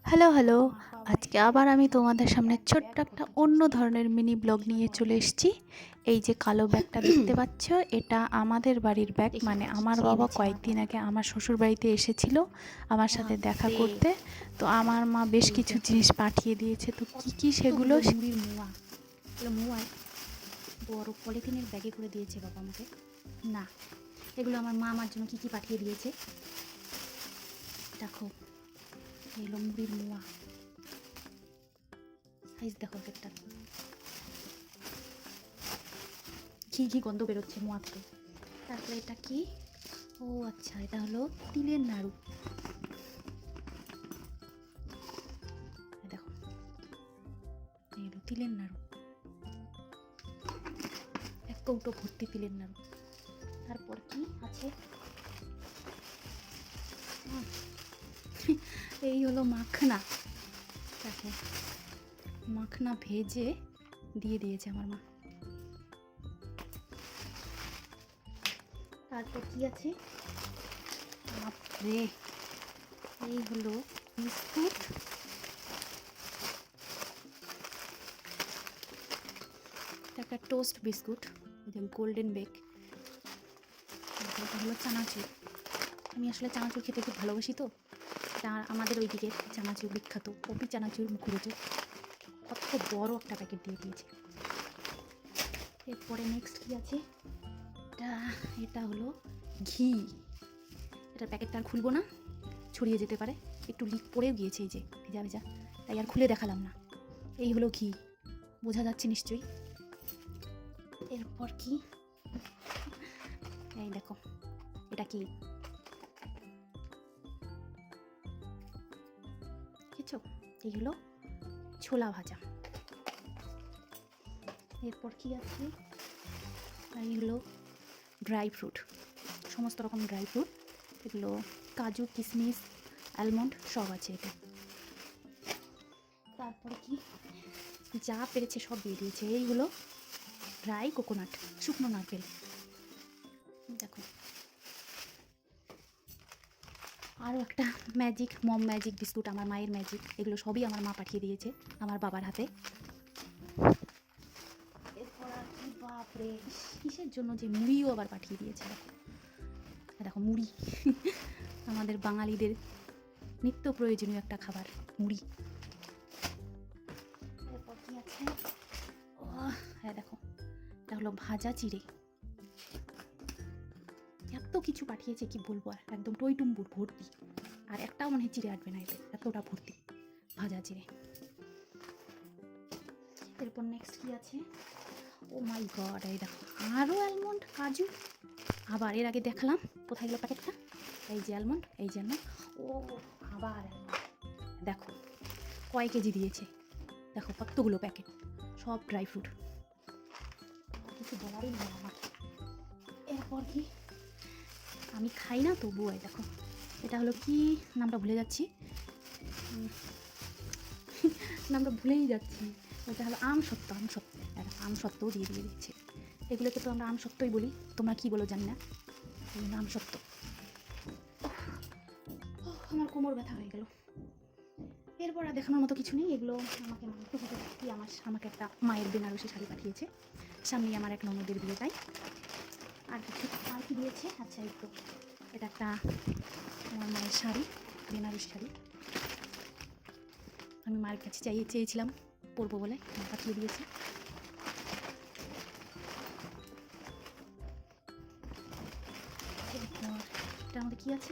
Hello hello, আজকে আবার আমি তোমাদের সামনে ছোট্ট একটা অন্য ধরনের মিনি ব্লগ নিয়ে চলে এসেছি। এই যে কালো ব্যাগটা দেখতে পাচ্ছ, এটা আমাদের বাড়ির ব্যাগ। দেখি মানে আমার ছিঁড়ে বাবা দিচ্ছে আমার কয়েকদিন বর। আগে আমার শ্বশুর বাড়িতে এসেছিল আমার সাথে দেখা বাপরে, করতে। তো আমার মা বেশ এই কিছু দেখো জিনিস পাঠিয়ে দিয়েছে, তো কী কী সেগুলো কতগুলো মুড়ির মোয়া। এগুলো মোয়ায় বড় পলিথিনের ব্যাগে করে দিয়েছে বাবা আমাকে। না, এগুলো আমার মা আমার জন্য কি কি পাঠিয়ে দিয়েছে দেখো। এগুলো মুড়ির মোয়া, সাইজ দেখো একটা। ঘি ঘি গন্ধ বেরোচ্ছে মোয়া থেকে। তারপরে এটা কি? ও আচ্ছা, এটা হলো তিলের নাড়ু। দেখো, এই হলো তিলের নাড়ু, এক কৌটো ভর্তি তিলের নাড়ু। তারপর কি আছে? এই হলো মাখনা। দেখো, মাখনা ভেজে দিয়ে দিয়েছে আমার মা। তারপর কি আছে? বাপরে, এই হলো বিস্কুট। একটা টোস্ট বিস্কুট, গোল্ডেন বেক। এটা হলো চানাচুর। আমি আসলে চানাচুর খেতে খুব ভালোবাসি, তো এটা আমাদের ওইদিকে চানাচুর বিখ্যাত। কপি চানাচুর, মুখরোচক। কত বড় একটা প্যাকেট দিয়ে দিয়েছে। এরপরে নেক্সট কি আছে? এটা এটা হলো ঘি। এটার প্যাকেটটা আর খুলবো না, ছড়িয়ে যেতে পারে, একটু লিক পড়েও গিয়েছে, এই যে ভেজা ভেজা, তাই আর খুলে দেখালাম না। এই হলো ঘি, বোঝা যাচ্ছে নিশ্চয়ই। এরপর কি? এই দেখো, এটা কি দেখেছো? এই হলো ছোলা ভাজা। এরপর কি আছে? এই হলো ড্রাই ফ্রুট, সমস্ত রকম ড্রাই ফ্রুট। এগুলো কাজু, কিশমিশ, অ্যালমন্ড সব আছে এতে। তারপরে কি? যা পেরেছে সব দিয়ে দিয়েছে। এই হলো ড্রাই কোকোনাট, শুকনো নারকেল। দেখো, আরও একটা ম্যাজিক, মম ম্যাজিক বিস্কুট, আমার মায়ের ম্যাজিক। এগুলো সবই আমার মা পাঠিয়ে দিয়েছে আমার বাবার হাতে। এরপর আর কি? বাপরে, কিসের জন্য যে মুড়িও আবার পাঠিয়ে দিয়েছে। দেখো দেখো, মুড়ি। আমাদের বাঙালিদের নিত্য প্রয়োজনীয় একটা খাবার, মুড়ি। এরপর কি আছে? ও হ্যাঁ, দেখো, এটা হলো ভাজা চিড়ে। এত কিছু পাঠিয়েছে কি বলবো, আর একদম টইটুম্বুর ভর্তি। আর একটাও মনে হয় চিড়ে আটবে না, এতে এতটা ভর্তি ভাজা চিড়ে। এরপর নেক্সট কি আছে? ও মাই গড, এই দেখো আরও অ্যালমন্ড, কাজু। আবার এর আগে দেখালাম, কোথায় গেল প্যাকেটটা? এই যে অ্যালমন্ড, এই যে অ্যালমন্ড। ও আবার দেখো কয় কেজি দিয়েছে, দেখো কতগুলো প্যাকেট, সব ড্রাই ফ্রুট। কিছু বলারই নেই আমার। এরপর কি? আমি খাই না তবুও দেখো, এটা হলো কি, নামটা ভুলে যাচ্ছি, নামটা ভুলেই যাচ্ছি। এটা হলো আমসত্ত্ব, আমসত্ত্ব। আমসত্ত্বও দিয়ে দিয়েছে। এগুলোকে তো আমরা আমসত্ত্বই বলি, তোমরা কি বলো জানি না। আমসত্ত্ব। আমার কোমর ব্যথা হয়ে গেল। এরপর আর দেখানোর মতো কিছু নেই। এগুলো আমাকে কি আমাকে একটা মায়ের বেনারসি শাড়ি পাঠিয়েছে, সামনেই আমার এক ননদের বিয়ে, তাই। আর কিছু আর কি দিয়েছে? আচ্ছা, এই তো, এটা একটা আমার মায়ের শাড়ি, বেনারসি শাড়ি। আমি মায়ের কাছে চেয়েছিলাম পরবো বলে, পাঠিয়ে দিয়েছে। এটার মধ্যে কি আছে?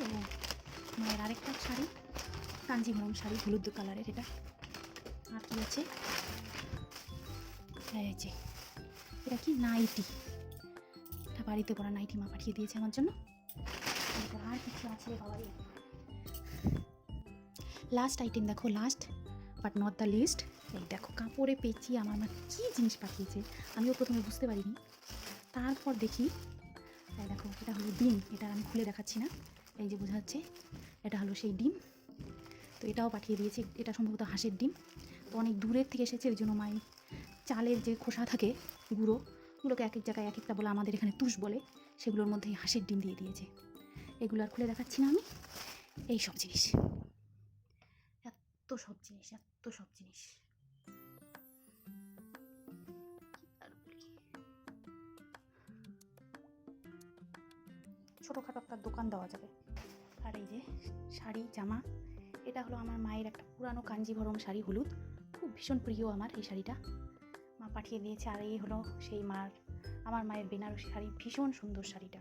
মায়ের আরেকটা শাড়ি, কাঞ্জিভরম শাড়ি, হলুদ কালারের। এটা আর কি আছে? এই যে, এটা কি? নাইটি। এটা বাড়িতে পরা নাইটি মা পাঠিয়ে দিয়েছে আমার জন্য। আর কিছু আছে বাবারে? লাস্ট আইটেম দেখো, last but not the least. এই দেখো, কাপড়ে পেঁচিয়ে আমার মা কী জিনিস পাঠিয়েছে, আমিও প্রথমে বুঝতে পারিনি। তারপর দেখি, দেখো, এটা হলো ডিম। এটা আমি খুলে দেখাচ্ছি না, এই যে বোঝা যাচ্ছে, এটা হলো সেই ডিম। তো এটাও পাঠিয়ে দিয়েছে, এটা সম্ভবত হাঁসের ডিম। তো অনেক দূরের থেকে এসেছে, ওই জন্য মাই চালের যে খোসা থাকে, গুঁড়োগুলোকে এক এক জায়গায় এক একটা বলে, আমাদের এখানে তুষ বলে, সেগুলোর মধ্যেই হাঁসের ডিম দিয়ে দিয়েছে। এগুলো আর খুলে দেখাচ্ছি না আমি। এই সব জিনিস এত সব জিনিস, এত সব জিনিস আর বলি। ছোটোখাটো একটা দোকান দেওয়া যাবে। আর এই যে শাড়ি জামা, এটা হলো আমার মায়ের একটা পুরানো কাঞ্জিভরম শাড়ি, হলুদ, খুব ভীষণ প্রিয় আমার এই শাড়িটা, মা পাঠিয়ে দিয়েছে। আর এই হলো সেই আমার মায়ের বেনারসি শাড়ি, ভীষণ সুন্দর শাড়িটা,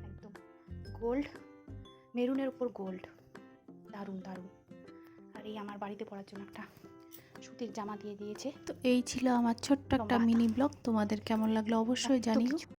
একদম গোল্ড, মেরুনের উপর গোল্ড, দারুণ দারুণ। আর এই আমার বাড়িতে পরার জন্য একটা সুতির জামা দিয়ে দিয়েছে। তো এই ছিল আমার ছোট্ট একটা লম্বা হাতা। Mini blog. তোমাদের কেমন লাগলো অবশ্যই এত জানিও। কিছু।